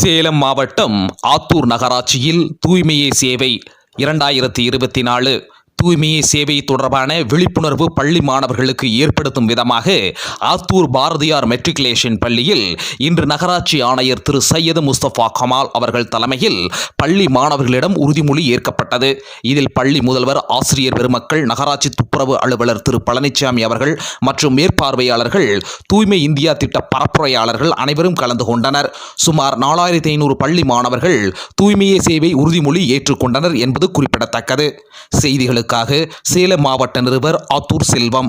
சேலம் மாவட்டம் ஆத்தூர் நகராட்சியில் தூய்மையே சேவை 2024 தூய்மையே சேவை தொடர்பான விழிப்புணர்வு பள்ளி மாணவர்களுக்கு ஏற்படுத்தும் விதமாக ஆத்தூர் பாரதியார் மெட்ரிகுலேஷன் பள்ளியில் இன்று நகராட்சி ஆணையர் திரு சையது முஸ்தபா கமால் அவர்கள் தலைமையில் பள்ளி மாணவர்களிடம் உறுதிமொழி ஏற்கப்பட்டது. இதில் பள்ளி முதல்வர், ஆசிரியர் பெருமக்கள், நகராட்சி துப்புரவு அலுவலர் திரு பழனிசாமி அவர்கள் மற்றும் மேற்பார்வையாளர்கள், தூய்மை இந்தியா திட்ட பரப்புரையாளர்கள் அனைவரும் கலந்து கொண்டனர். சுமார் 4500 பள்ளி மாணவர்கள் தூய்மையே சேவை உறுதிமொழி ஏற்றுக்கொண்டனர் என்பது குறிப்பிடத்தக்கது. செய்திகளுக்காக சேலம் மாவட்ட நிருபர் ஆத்தூர் செல்வம்.